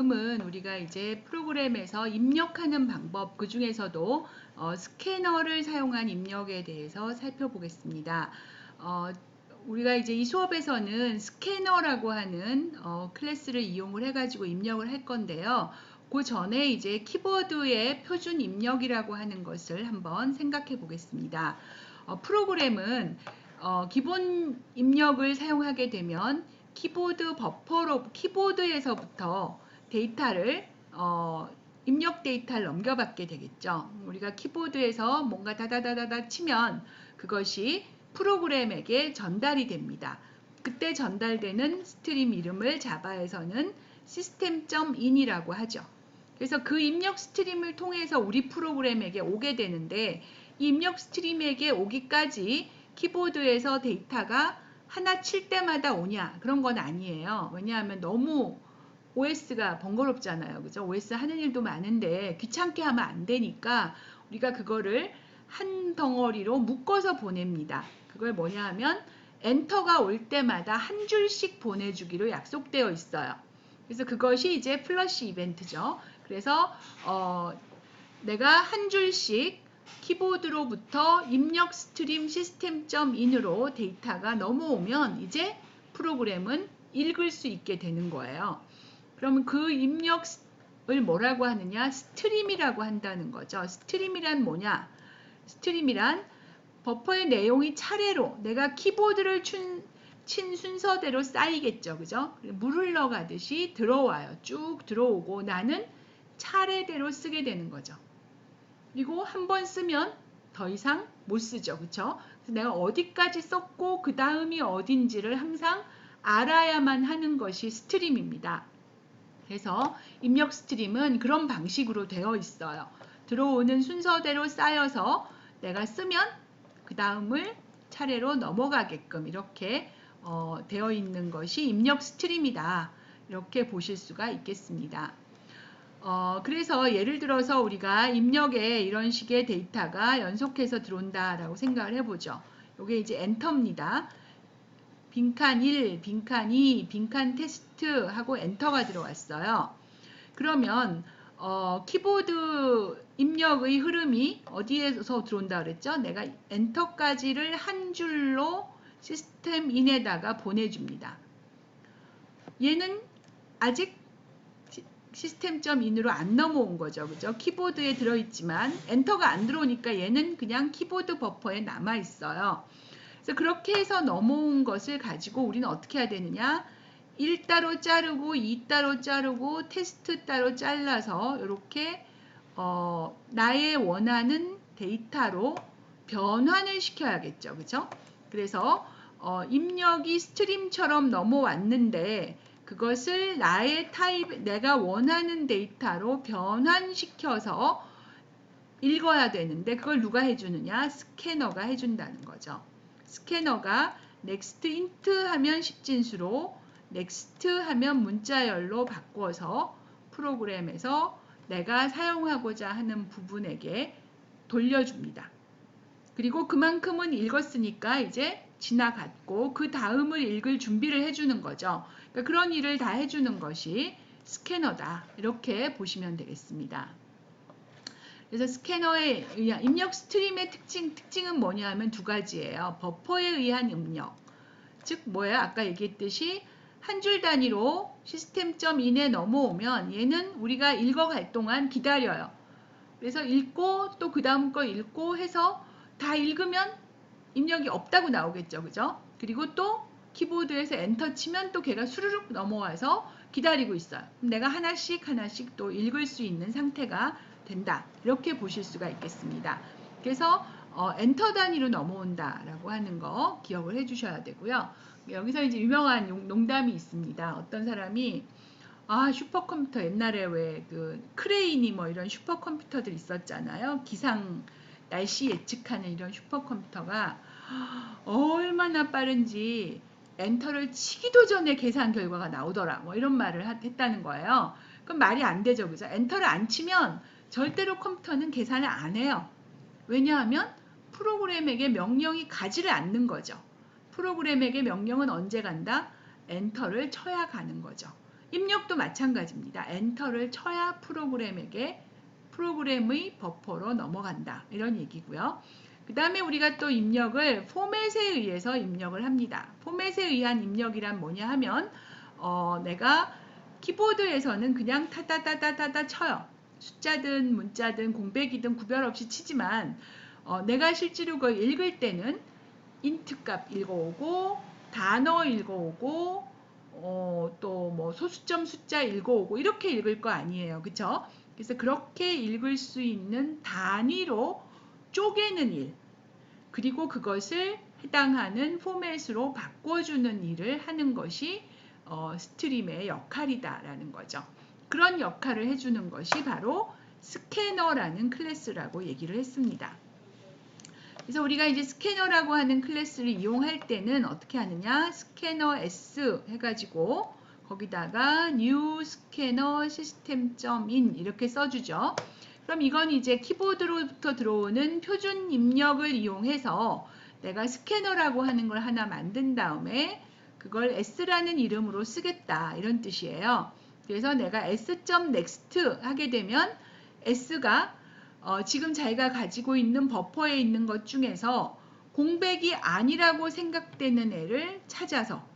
다음은 우리가 이제 프로그램에서 입력하는 방법, 그 중에서도 스캐너를 사용한 입력에 대해서 살펴보겠습니다. 우리가 이제 이 수업에서는 스캐너라고 하는 클래스를 이용을 해가지고 입력을 할 건데요. 그 전에 이제 키보드의 표준 입력이라고 하는 것을 한번 생각해 보겠습니다. 프로그램은 기본 입력을 사용하게 되면 키보드 버퍼로 키보드에서부터 데이터를 입력 데이터를 넘겨받게 되겠죠. 우리가 키보드에서 뭔가 다다다다다 치면 그것이 프로그램에게 전달이 됩니다. 그때 전달되는 스트림 이름을 자바에서는 system.in이라고 하죠. 그래서 그 입력 스트림을 통해서 우리 프로그램에게 오게 되는데, 이 입력 스트림에게 오기까지 키보드에서 데이터가 하나 칠 때마다 오냐, 그런 건 아니에요. 왜냐하면 너무 OS가 번거롭잖아요. 그죠? OS 하는 일도 많은데 귀찮게 하면 안 되니까 우리가 그거를 한 덩어리로 묶어서 보냅니다. 그걸 뭐냐 하면 엔터가 올 때마다 한 줄씩 보내주기로 약속되어 있어요. 그래서 그것이 이제 플러시 이벤트죠. 그래서 내가 한 줄씩 키보드로부터 입력 스트림 시스템.in으로 데이터가 넘어오면 이제 프로그램은 읽을 수 있게 되는 거예요. 그러면 그 입력을 뭐라고 하느냐? 스트림이라고 한다는 거죠. 스트림이란 뭐냐? 스트림이란 버퍼의 내용이 차례로 내가 키보드를 친 순서대로 쌓이겠죠. 그죠? 물 흘러가듯이 들어와요. 쭉 들어오고 나는 차례대로 쓰게 되는 거죠. 그리고 한 번 쓰면 더 이상 못 쓰죠. 그쵸? 그래서 내가 어디까지 썼고 그 다음이 어딘지를 항상 알아야만 하는 것이 스트림입니다. 그래서 입력 스트림은 그런 방식으로 되어 있어요. 들어오는 순서대로 쌓여서 내가 쓰면 그 다음을 차례로 넘어가게끔 이렇게 되어 있는 것이 입력 스트림이다. 이렇게 보실 수가 있겠습니다. 그래서 예를 들어서 우리가 입력에 이런 식의 데이터가 연속해서 들어온다라고 생각을 해보죠. 이게 이제 엔터입니다. 빈칸 1, 빈칸 2, 빈칸 테스트 하고 엔터가 들어왔어요. 그러면 키보드 입력의 흐름이 어디에서 들어온다 그랬죠? 내가 엔터까지를 한 줄로 시스템 인에다가 보내줍니다. 얘는 아직 시스템.in으로 안 넘어온 거죠. 그죠? 키보드에 들어있지만 엔터가 안 들어오니까 얘는 그냥 키보드 버퍼에 남아 있어요. 그래서 그렇게 해서 넘어온 것을 가지고 우리는 어떻게 해야 되느냐? 1 따로 자르고 2 따로 자르고 테스트 따로 잘라서 이렇게 나의 원하는 데이터로 변환을 시켜야겠죠. 그죠? 그래서 입력이 스트림처럼 넘어왔는데 그것을 나의 타입, 내가 원하는 데이터로 변환시켜서 읽어야 되는데 그걸 누가 해주느냐? 스캐너가 해준다는 거죠. 스캐너가 next int 하면 10진수로 next 하면 문자열로 바꿔서 프로그램에서 내가 사용하고자 하는 부분에게 돌려줍니다. 그리고 그만큼은 읽었으니까 이제 지나갔고 그 다음을 읽을 준비를 해주는 거죠. 그러니까 그런 일을 다 해주는 것이 스캐너다. 이렇게 보시면 되겠습니다. 그래서 스캐너의 의한 입력 스트림의 특징은 뭐냐 하면 두 가지예요. 버퍼에 의한 입력. 즉 뭐예요? 아까 얘기했듯이 한 줄 단위로 시스템.in에 넘어오면 얘는 우리가 읽어갈 동안 기다려요. 그래서 읽고 또 그 다음 거 읽고 해서 다 읽으면 입력이 없다고 나오겠죠. 그죠? 그리고 또 키보드에서 엔터 치면 또 걔가 수르륵 넘어와서 기다리고 있어요. 내가 하나씩 또 읽을 수 있는 상태가 된다. 이렇게 보실 수가 있겠습니다. 그래서 엔터 단위로 넘어온다라고 하는 거 기억을 해주셔야 되고요. 여기서 이제 유명한 농담이 있습니다. 어떤 사람이 슈퍼컴퓨터 옛날에 왜 그 크레인이 뭐 이런 슈퍼컴퓨터들 있었잖아요. 기상 날씨 예측하는 이런 슈퍼컴퓨터가 얼마나 빠른지 엔터를 치기도 전에 계산 결과가 나오더라. 뭐 이런 말을 했다는 거예요. 그럼 말이 안 되죠. 그죠? 엔터를 안 치면 절대로 컴퓨터는 계산을 안 해요. 왜냐하면 프로그램에게 명령이 가지를 않는 거죠. 프로그램에게 명령은 언제 간다? 엔터를 쳐야 가는 거죠. 입력도 마찬가지입니다. 엔터를 쳐야 프로그램의 버퍼로 넘어간다. 이런 얘기고요. 그 다음에 우리가 또 입력을 포맷에 의해서 입력을 합니다. 포맷에 의한 입력이란 뭐냐 하면 내가 키보드에서는 그냥 타다다다다다 쳐요. 숫자든 문자든 공백이든 구별 없이 치지만 내가 실제로 그걸 읽을 때는 인트 값 읽어오고 단어 읽어오고 또 뭐 소수점 숫자 읽어오고 이렇게 읽을 거 아니에요. 그쵸? 그래서 그렇게 읽을 수 있는 단위로 쪼개는 일, 그리고 그것을 해당하는 포맷으로 바꿔주는 일을 하는 것이 스트림의 역할이다라는 거죠. 그런 역할을 해주는 것이 바로 스캐너라는 클래스라고 얘기를 했습니다. 그래서 우리가 이제 스캐너라고 하는 클래스를 이용할 때는 어떻게 하느냐, 스캐너 S 해가지고 거기다가 new scanner system.in 이렇게 써주죠. 그럼 이건 이제 키보드로부터 들어오는 표준 입력을 이용해서 내가 스캐너라고 하는 걸 하나 만든 다음에 그걸 S라는 이름으로 쓰겠다 이런 뜻이에요. 그래서 내가 s.next 하게 되면 S가 지금 자기가 가지고 있는 버퍼에 있는 것 중에서 공백이 아니라고 생각되는 애를 찾아서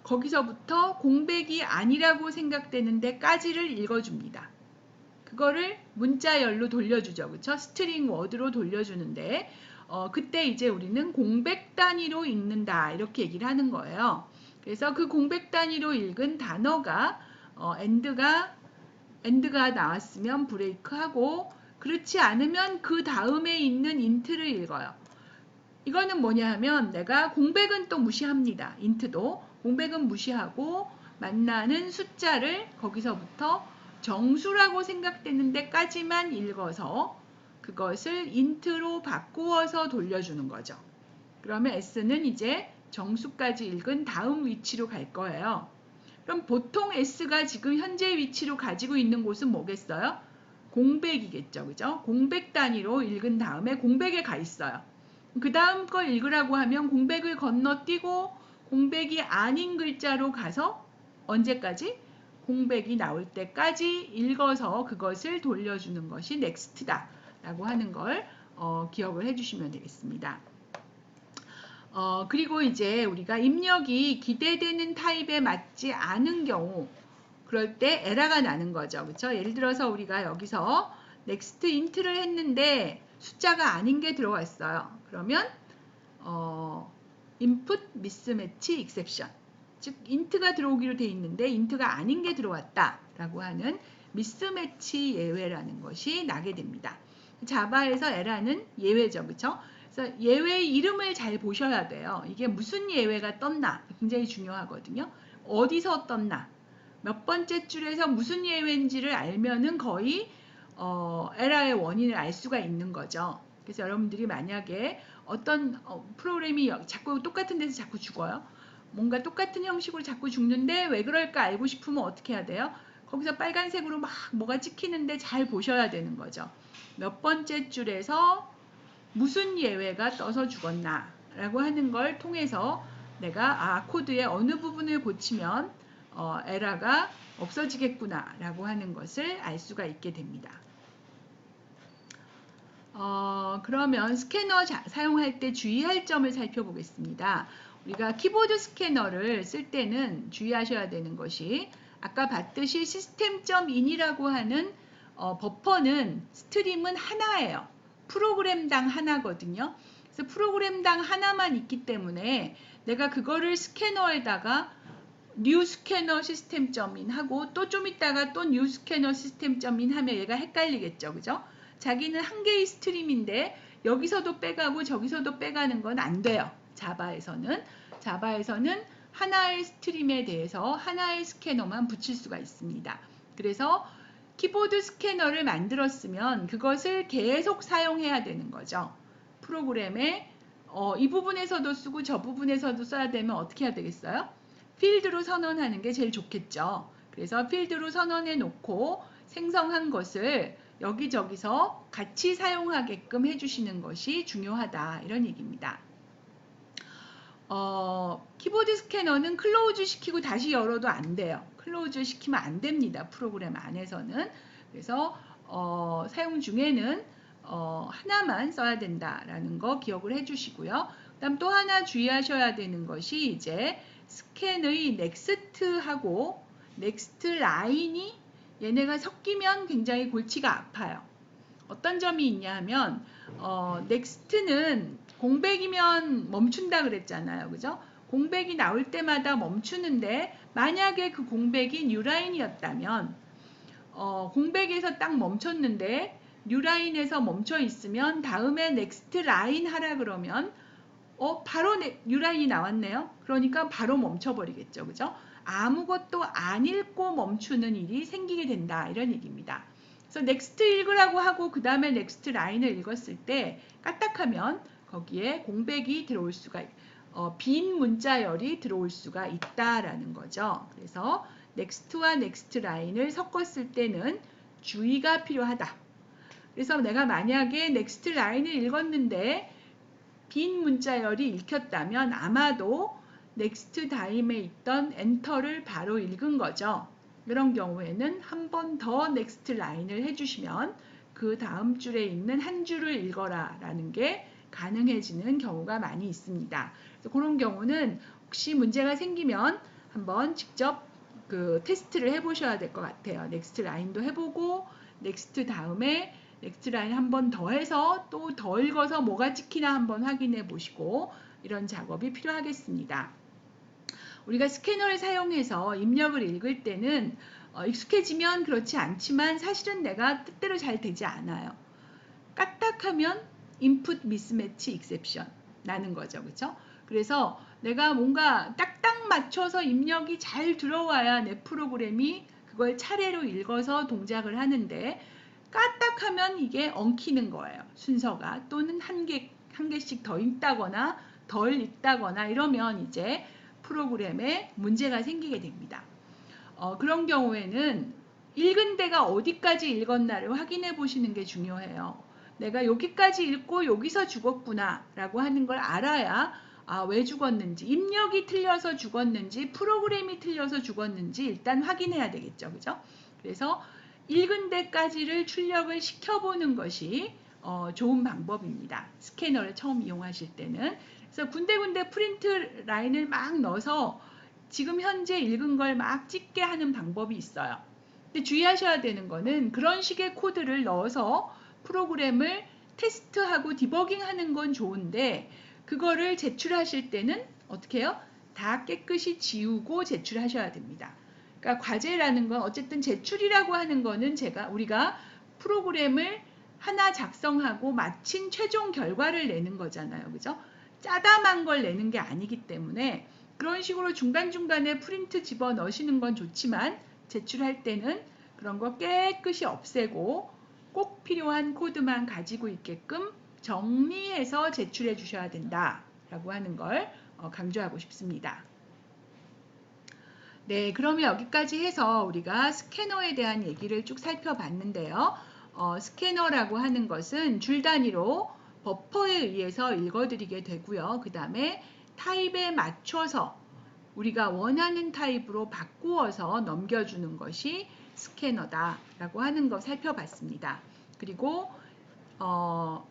거기서부터 공백이 아니라고 생각되는 데까지를 읽어줍니다. 그거를 문자열로 돌려주죠. 그쵸? 스트링 워드로 돌려주는데 그때 이제 우리는 공백 단위로 읽는다 이렇게 얘기를 하는 거예요. 그래서 그 공백 단위로 읽은 단어가 엔드가 나왔으면 브레이크하고 그렇지 않으면 그 다음에 있는 인트를 읽어요. 이거는 뭐냐 하면 내가 공백은 또 무시합니다. 인트도 공백은 무시하고 만나는 숫자를 거기서부터 정수라고 생각되는 데까지만 읽어서 그것을 인트로 바꾸어서 돌려주는 거죠. 그러면 S는 이제 정수까지 읽은 다음 위치로 갈 거예요. 그럼 보통 S가 지금 현재 위치로 가지고 있는 곳은 뭐겠어요? 공백이겠죠. 그죠? 공백 단위로 읽은 다음에 공백에 가 있어요. 그 다음 거 읽으라고 하면 공백을 건너뛰고 공백이 아닌 글자로 가서 언제까지? 공백이 나올 때까지 읽어서 그것을 돌려주는 것이 next다 라고 하는 걸 기억을 해주시면 되겠습니다. 그리고 이제 우리가 입력이 기대되는 타입에 맞지 않은 경우 그럴 때 에러가 나는 거죠. 그렇죠? 예를 들어서 우리가 여기서 next int를 했는데 숫자가 아닌 게 들어왔어요. 그러면 input mismatch exception, 즉 int가 들어오기로 돼 있는데 int가 아닌 게 들어왔다 라고 하는 미스매치 예외라는 것이 나게 됩니다. 자바에서 에러는 예외죠. 그렇죠? 그래서 예외의 이름을 잘 보셔야 돼요. 이게 무슨 예외가 떴나 굉장히 중요하거든요. 어디서 떴나, 몇 번째 줄에서 무슨 예외인지를 알면은 거의 에러의 원인을 알 수가 있는 거죠. 그래서 여러분들이 만약에 어떤 프로그램이 자꾸 똑같은 데서 자꾸 죽어요. 뭔가 똑같은 형식으로 자꾸 죽는데 왜 그럴까 알고 싶으면 어떻게 해야 돼요? 거기서 빨간색으로 막 뭐가 찍히는데 잘 보셔야 되는 거죠. 몇 번째 줄에서 무슨 예외가 떠서 죽었나 라고 하는 걸 통해서 내가 코드의 어느 부분을 고치면 에러가 없어지겠구나 라고 하는 것을 알 수가 있게 됩니다. 그러면 스캐너 사용할 때 주의할 점을 살펴보겠습니다. 우리가 키보드 스캐너를 쓸 때는 주의하셔야 되는 것이 아까 봤듯이 system.in이라고 하는 버퍼는 스트림은 하나예요. 프로그램당 하나거든요. 그래서 프로그램당 하나만 있기 때문에 내가 그거를 스캐너에다가 new scanner system.in 하고 또 좀 있다가 또 new scanner system.in 하면 얘가 헷갈리겠죠. 그죠? 자기는 한 개의 스트림인데 여기서도 빼가고 저기서도 빼가는 건 안 돼요. 자바에서는 하나의 스트림에 대해서 하나의 스캐너만 붙일 수가 있습니다. 그래서 키보드 스캐너를 만들었으면 그것을 계속 사용해야 되는 거죠. 프로그램에 이 부분에서도 쓰고 저 부분에서도 써야 되면 어떻게 해야 되겠어요? 필드로 선언하는 게 제일 좋겠죠. 그래서 필드로 선언해 놓고 생성한 것을 여기저기서 같이 사용하게끔 해주시는 것이 중요하다 이런 얘기입니다. 키보드 스캐너는 클로즈 시키고 다시 열어도 안 돼요. 클로즈 시키면 안 됩니다. 프로그램 안에서는. 그래서 사용 중에는 하나만 써야 된다라는 거 기억을 해주시고요. 그다음 또 하나 주의하셔야 되는 것이 이제 스캔의 넥스트하고 넥스트 라인이 얘네가 섞이면 굉장히 골치가 아파요. 어떤 점이 있냐 하면 넥스트는 공백이면 멈춘다 그랬잖아요. 그죠? 공백이 나올 때마다 멈추는데 만약에 그 공백이 뉴라인이었다면 공백에서 딱 멈췄는데 뉴라인에서 멈춰 있으면 다음에 넥스트 라인 하라 그러면 바로 뉴라인이 나왔네요. 그러니까 바로 멈춰버리겠죠. 그죠? 아무것도 안 읽고 멈추는 일이 생기게 된다. 이런 얘기입니다. 그래서 넥스트 읽으라고 하고 그 다음에 넥스트 라인을 읽었을 때 까딱하면 거기에 공백이 들어올 수가 빈 문자열이 들어올 수가 있다라는 거죠. 그래서 넥스트와 넥스트 라인을 섞었을 때는 주의가 필요하다. 그래서 내가 만약에 넥스트 라인을 읽었는데 빈 문자열이 읽혔다면 아마도 넥스트 다음에 있던 엔터를 바로 읽은 거죠. 이런 경우에는 한 번 더 넥스트 라인을 해주시면 그 다음 줄에 있는 한 줄을 읽어라 라는 게 가능해지는 경우가 많이 있습니다. 그래서 그런 경우는 혹시 문제가 생기면 한번 직접 그 테스트를 해보셔야 될 것 같아요. 넥스트 라인도 해보고 넥스트 다음에 넥스트 라인 한 번 더 해서 또 더 읽어서 뭐가 찍히나 한번 확인해 보시고 이런 작업이 필요하겠습니다. 우리가 스캐너를 사용해서 입력을 읽을 때는 익숙해지면 그렇지 않지만 사실은 내가 뜻대로 잘 되지 않아요. 까딱하면 인풋 미스매치 익셉션 나는 거죠. 그렇죠? 그래서 내가 뭔가 딱딱 맞춰서 입력이 잘 들어와야 내 프로그램이 그걸 차례로 읽어서 동작을 하는데 까딱하면 이게 엉키는 거예요. 순서가 또는 한 개씩 더 읽다거나 덜 읽다거나 이러면 이제 프로그램에 문제가 생기게 됩니다. 그런 경우에는 읽은 데가 어디까지 읽었나를 확인해 보시는 게 중요해요. 내가 여기까지 읽고 여기서 죽었구나 라고 하는 걸 알아야 왜 죽었는지, 입력이 틀려서 죽었는지, 프로그램이 틀려서 죽었는지 일단 확인해야 되겠죠. 그죠? 그래서 읽은 데까지를 출력을 시켜보는 것이 좋은 방법입니다. 스캐너를 처음 이용하실 때는. 그래서 군데군데 프린트 라인을 막 넣어서 지금 현재 읽은 걸 막 찍게 하는 방법이 있어요. 근데 주의하셔야 되는 거는 그런 식의 코드를 넣어서 프로그램을 테스트하고 디버깅하는 건 좋은데 그거를 제출하실 때는 어떻게 해요? 다 깨끗이 지우고 제출하셔야 됩니다. 그러니까 과제라는 건 어쨌든 제출이라고 하는 거는 우리가 프로그램을 하나 작성하고 마친 최종 결과를 내는 거잖아요. 그죠? 짜담한 걸 내는 게 아니기 때문에 그런 식으로 중간중간에 프린트 집어 넣으시는 건 좋지만 제출할 때는 그런 거 깨끗이 없애고 꼭 필요한 코드만 가지고 있게끔 정리해서 제출해 주셔야 된다라고 하는 걸 강조하고 싶습니다. 네, 그러면 여기까지 해서 우리가 스캐너에 대한 얘기를 쭉 살펴봤는데요. 스캐너라고 하는 것은 줄 단위로 버퍼에 의해서 읽어드리게 되고요. 그 다음에 타입에 맞춰서 우리가 원하는 타입으로 바꾸어서 넘겨주는 것이 스캐너다라고 하는 거 살펴봤습니다. 그리고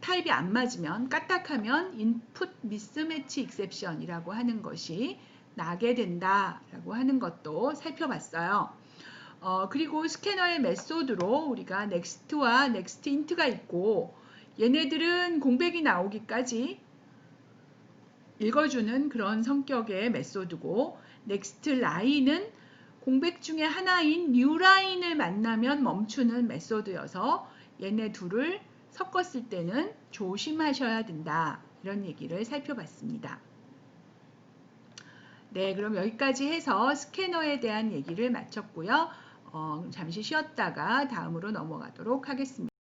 타입이 안 맞으면 까딱하면 인풋 미스매치 익셉션이라고 하는 것이 나게 된다라고 하는 것도 살펴봤어요. 그리고 스캐너의 메소드로 우리가 넥스트와 넥스트 인트가 있고 얘네들은 공백이 나오기까지 읽어주는 그런 성격의 메소드고 넥스트 라인은 공백 중에 하나인 뉴 라인을 만나면 멈추는 메소드여서 얘네 둘을 섞었을 때는 조심하셔야 된다. 이런 얘기를 살펴봤습니다. 네, 그럼 여기까지 해서 스캐너에 대한 얘기를 마쳤고요. 잠시 쉬었다가 다음으로 넘어가도록 하겠습니다.